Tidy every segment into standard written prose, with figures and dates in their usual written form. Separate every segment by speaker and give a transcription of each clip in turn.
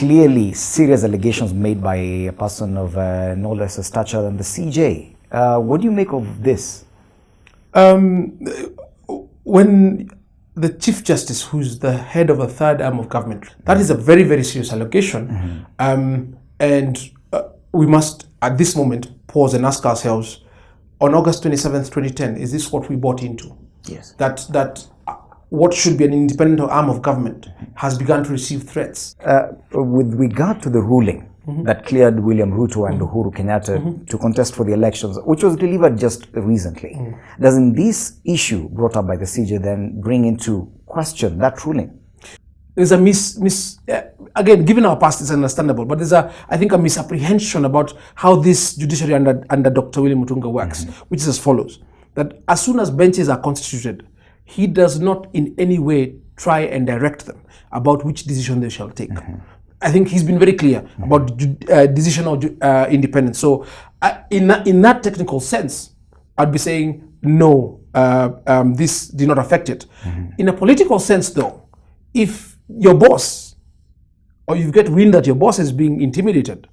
Speaker 1: clearly serious allegations made by a person of no less a stature than the CJ. What do you make of this?
Speaker 2: When the Chief Justice, who's the head of the third arm of government, that is a very, very serious allegation. And we must, at this moment, pause and ask ourselves, on August 27th, 2010, is this what we bought into?
Speaker 1: Yes.
Speaker 2: That what should be an independent arm of government has begun to receive threats.
Speaker 1: With regard to the ruling that cleared William Ruto and Uhuru Kenyatta to contest for the elections, which was delivered just recently, doesn't this issue brought up by the CJ then bring into question that ruling?
Speaker 2: There's a again, given our past, it's understandable, but there's I think a misapprehension about how this judiciary under Dr. William Mutunga works, which is as follows: that as soon as benches are constituted, he does not in any way try and direct them about which decision they shall take. I think he's been very clear about decisional independence. So in that technical sense, I'd be saying no, this did not affect it. In a political sense though, if your boss, or you get wind that your boss is being intimidated,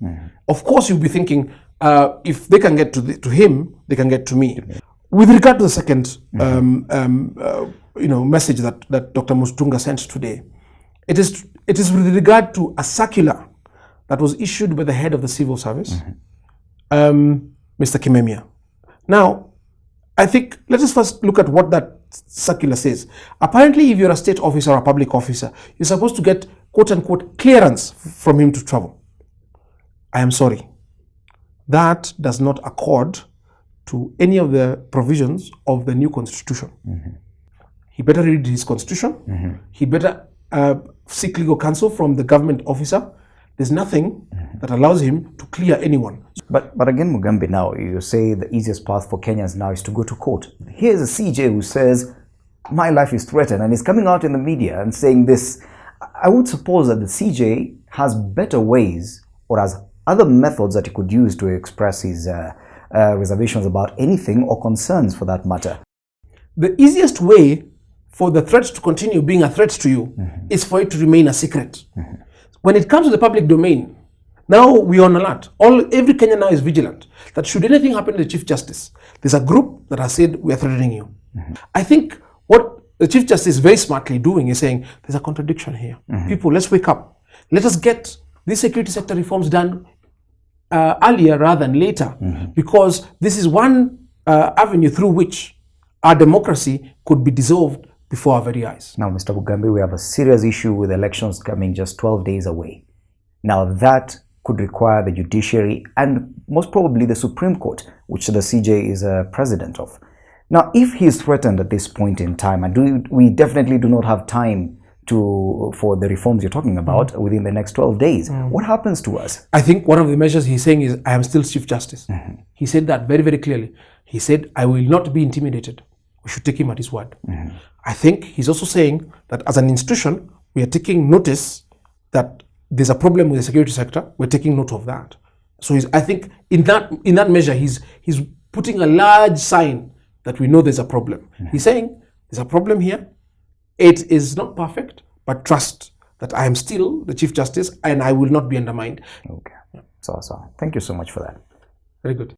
Speaker 2: of course you'll be thinking, if they can get to him, they can get to me. With regard to the second message that Dr. Mutunga sent today, it is with regard to a circular that was issued by the head of the civil service, Mr. Kimemia. Now, I think let us first look at what that circular says. Apparently, if you're a state officer or a public officer, you're supposed to get quote-unquote clearance from him to travel. I am sorry. That does not accord to any of the provisions of the new constitution. He better read his constitution. He better seek legal counsel from the government officer. There's nothing that allows him to clear anyone.
Speaker 1: But again, Mugambi, now you say the easiest path for Kenyans now is to go to court. Here's a CJ who says, my life is threatened, and is coming out in the media and saying this. I would suppose that the CJ has better ways or has other methods that he could use to express his reservations about anything or concerns for that matter.
Speaker 2: The easiest way for the threat to continue being a threat to you is for it to remain a secret. When it comes to the public domain, now we are on alert. Every Kenyan now is vigilant that should anything happen to the Chief Justice, there's a group that has said we are threatening you. I think what the Chief Justice is very smartly doing is saying there's a contradiction here. People, let's wake up. Let us get these security sector reforms done earlier rather than later, because this is one avenue through which our democracy could be dissolved before our very eyes.
Speaker 1: Now, Mr. Mugambi, we have a serious issue with elections coming just 12 days away. Now, that could require the judiciary and most probably the Supreme Court, which the CJ is a president of. Now, if he is threatened at this point in time, and we definitely do not have time for the reforms you're talking about within the next 12 days, what happens to us?
Speaker 2: I think one of the measures he's saying is, I am still Chief Justice. He said that very, very clearly. He said, I will not be intimidated. We should take him at his word. I think he's also saying that as an institution, we are taking notice that there's a problem with the security sector. We're taking note of that. So I think in that measure, he's putting a large sign that we know there's a problem. He's saying there's a problem here. It is not perfect, but trust that I am still the Chief Justice and I will not be undermined.
Speaker 1: Okay. So thank you so much for that.
Speaker 2: Very good.